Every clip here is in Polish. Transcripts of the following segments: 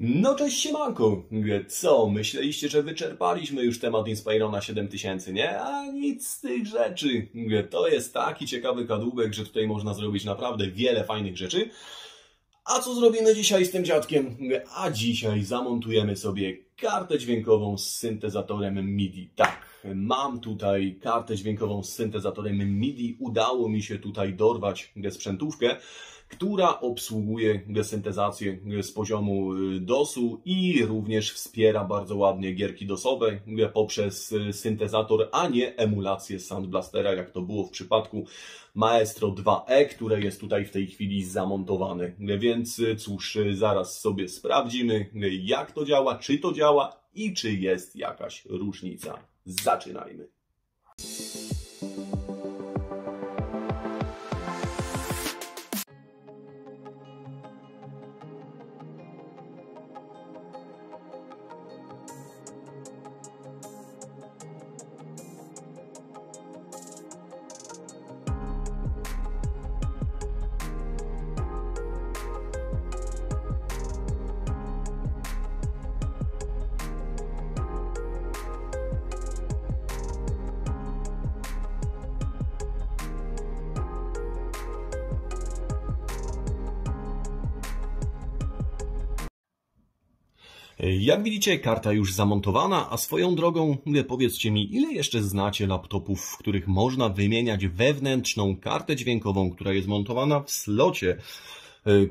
No cześć siemanko, co? Myśleliście, że wyczerpaliśmy już temat Inspirona 7000, nie? A nic z tych rzeczy. To jest taki ciekawy kadłubek, że tutaj można zrobić naprawdę wiele fajnych rzeczy. A co zrobimy dzisiaj z tym dziadkiem? A dzisiaj zamontujemy sobie kartę dźwiękową z syntezatorem MIDI. Tak, mam tutaj kartę dźwiękową z syntezatorem MIDI. Udało mi się tutaj dorwać sprzętówkę, która obsługuje syntezację z poziomu DOS-u i również wspiera bardzo ładnie gierki DOS-owe poprzez syntezator, a nie emulację Sound Blastera, jak to było w przypadku Maestro 2E, które jest tutaj w tej chwili zamontowane. Więc cóż, zaraz sobie sprawdzimy, jak to działa, czy to działa i czy jest jakaś różnica. Zaczynajmy. Jak widzicie, karta już zamontowana, a swoją drogą powiedzcie mi, ile jeszcze znacie laptopów, w których można wymieniać wewnętrzną kartę dźwiękową, która jest montowana w slocie,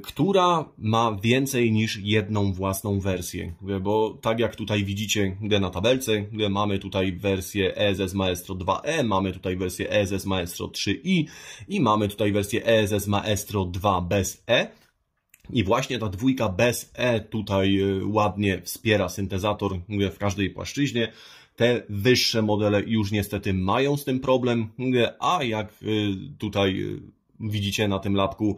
która ma więcej niż jedną własną wersję, bo tak jak tutaj widzicie na tabelce, mamy tutaj wersję ESS Maestro 2E, mamy tutaj wersję ESS Maestro 3i i mamy tutaj wersję ESS Maestro 2 bez E. I właśnie ta dwójka bez E tutaj ładnie wspiera syntezator w każdej płaszczyźnie. Te wyższe modele już niestety mają z tym problem, a jak tutaj widzicie na tym lapku,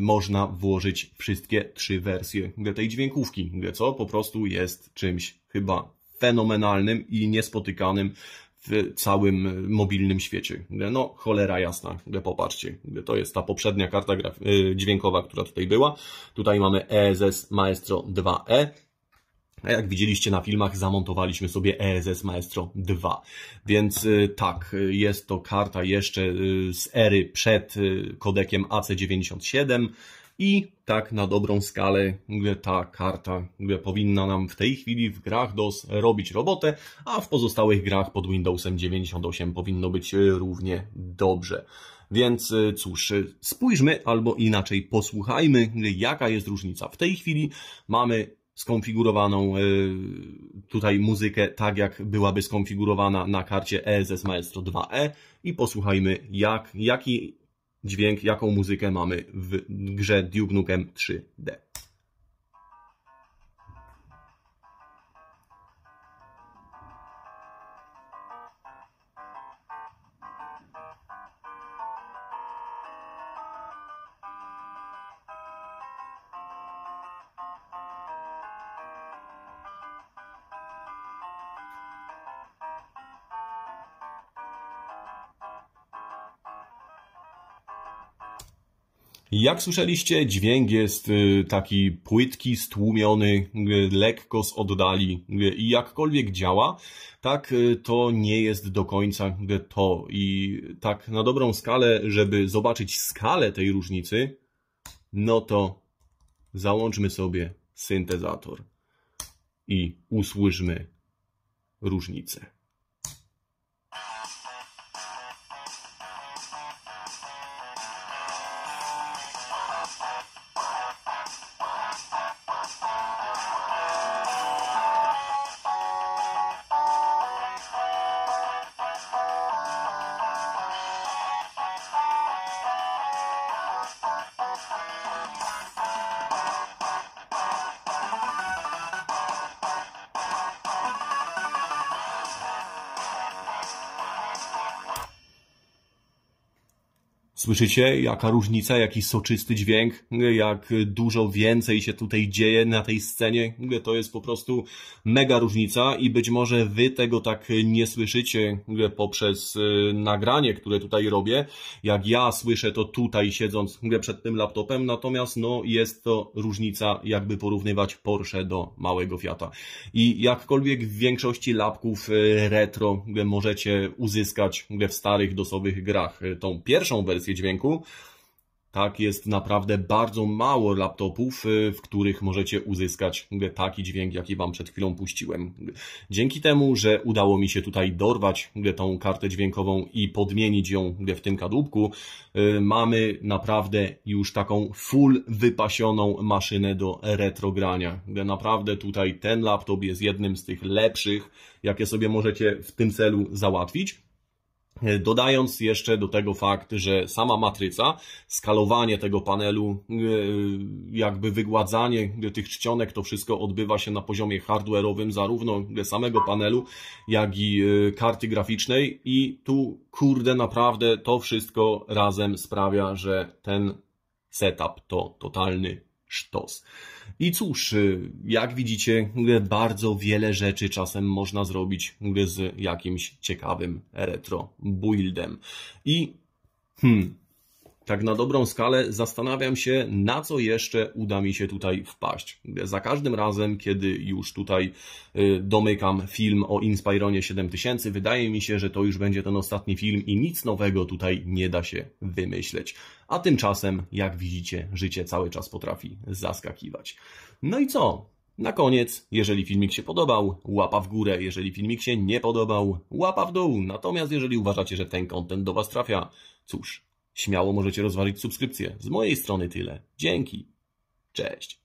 można włożyć wszystkie trzy wersje tej dźwiękówki, co po prostu jest czymś chyba fenomenalnym i niespotykanym w całym mobilnym świecie. No, cholera jasna, popatrzcie, to jest ta poprzednia karta dźwiękowa, która tutaj była. Tutaj mamy ESS Maestro 2E. A jak widzieliście na filmach, zamontowaliśmy sobie ESS Maestro 2. Więc tak, jest to karta jeszcze z ery przed kodekiem AC97. I tak na dobrą skalę ta karta powinna nam w tej chwili w grach DOS robić robotę, a w pozostałych grach pod Windowsem 98 powinno być równie dobrze. Więc cóż, spójrzmy albo inaczej posłuchajmy, jaka jest różnica. W tej chwili mamy skonfigurowaną tutaj muzykę tak, jak byłaby skonfigurowana na karcie ESS Maestro 2E i posłuchajmy, jaki dźwięk, jaką muzykę mamy w grze Duke Nukem 3D. Jak słyszeliście, dźwięk jest taki płytki, stłumiony, lekko z oddali i jakkolwiek działa, tak to nie jest do końca to. I tak na dobrą skalę, żeby zobaczyć skalę tej różnicy, no to załączmy sobie syntezator i usłyszmy różnicę. Słyszycie, jaka różnica, jaki soczysty dźwięk, jak dużo więcej się tutaj dzieje na tej scenie? To jest po prostu mega różnica i być może wy tego tak nie słyszycie poprzez nagranie, które tutaj robię. Jak ja słyszę to tutaj siedząc przed tym laptopem, natomiast no jest to różnica, jakby porównywać Porsche do małego Fiata. I jakkolwiek w większości lapków retro możecie uzyskać w starych dosowych grach tą pierwszą wersję dźwięku, tak jest naprawdę bardzo mało laptopów, w których możecie uzyskać taki dźwięk, jaki wam przed chwilą puściłem. Dzięki temu, że udało mi się tutaj dorwać tą kartę dźwiękową i podmienić ją w tym kadłubku, mamy naprawdę już taką full wypasioną maszynę do retrogrania. Naprawdę tutaj ten laptop jest jednym z tych lepszych, jakie sobie możecie w tym celu załatwić. Dodając jeszcze do tego fakt, że sama matryca, skalowanie tego panelu, jakby wygładzanie tych czcionek, to wszystko odbywa się na poziomie hardware'owym, zarówno samego panelu, jak i karty graficznej i tu, kurde, naprawdę to wszystko razem sprawia, że ten setup to totalny sztos. I cóż, jak widzicie, bardzo wiele rzeczy czasem można zrobić z jakimś ciekawym retro buildem. I tak na dobrą skalę zastanawiam się, na co jeszcze uda mi się tutaj wpaść. Za każdym razem, kiedy już tutaj domykam film o Inspironie 7000, wydaje mi się, że to już będzie ten ostatni film i nic nowego tutaj nie da się wymyśleć. A tymczasem, jak widzicie, życie cały czas potrafi zaskakiwać. No i co? Na koniec, jeżeli filmik się podobał, łapa w górę. Jeżeli filmik się nie podobał, łapa w dół. Natomiast jeżeli uważacie, że ten content do was trafia, cóż, śmiało możecie rozważyć subskrypcję. Z mojej strony tyle. Dzięki. Cześć.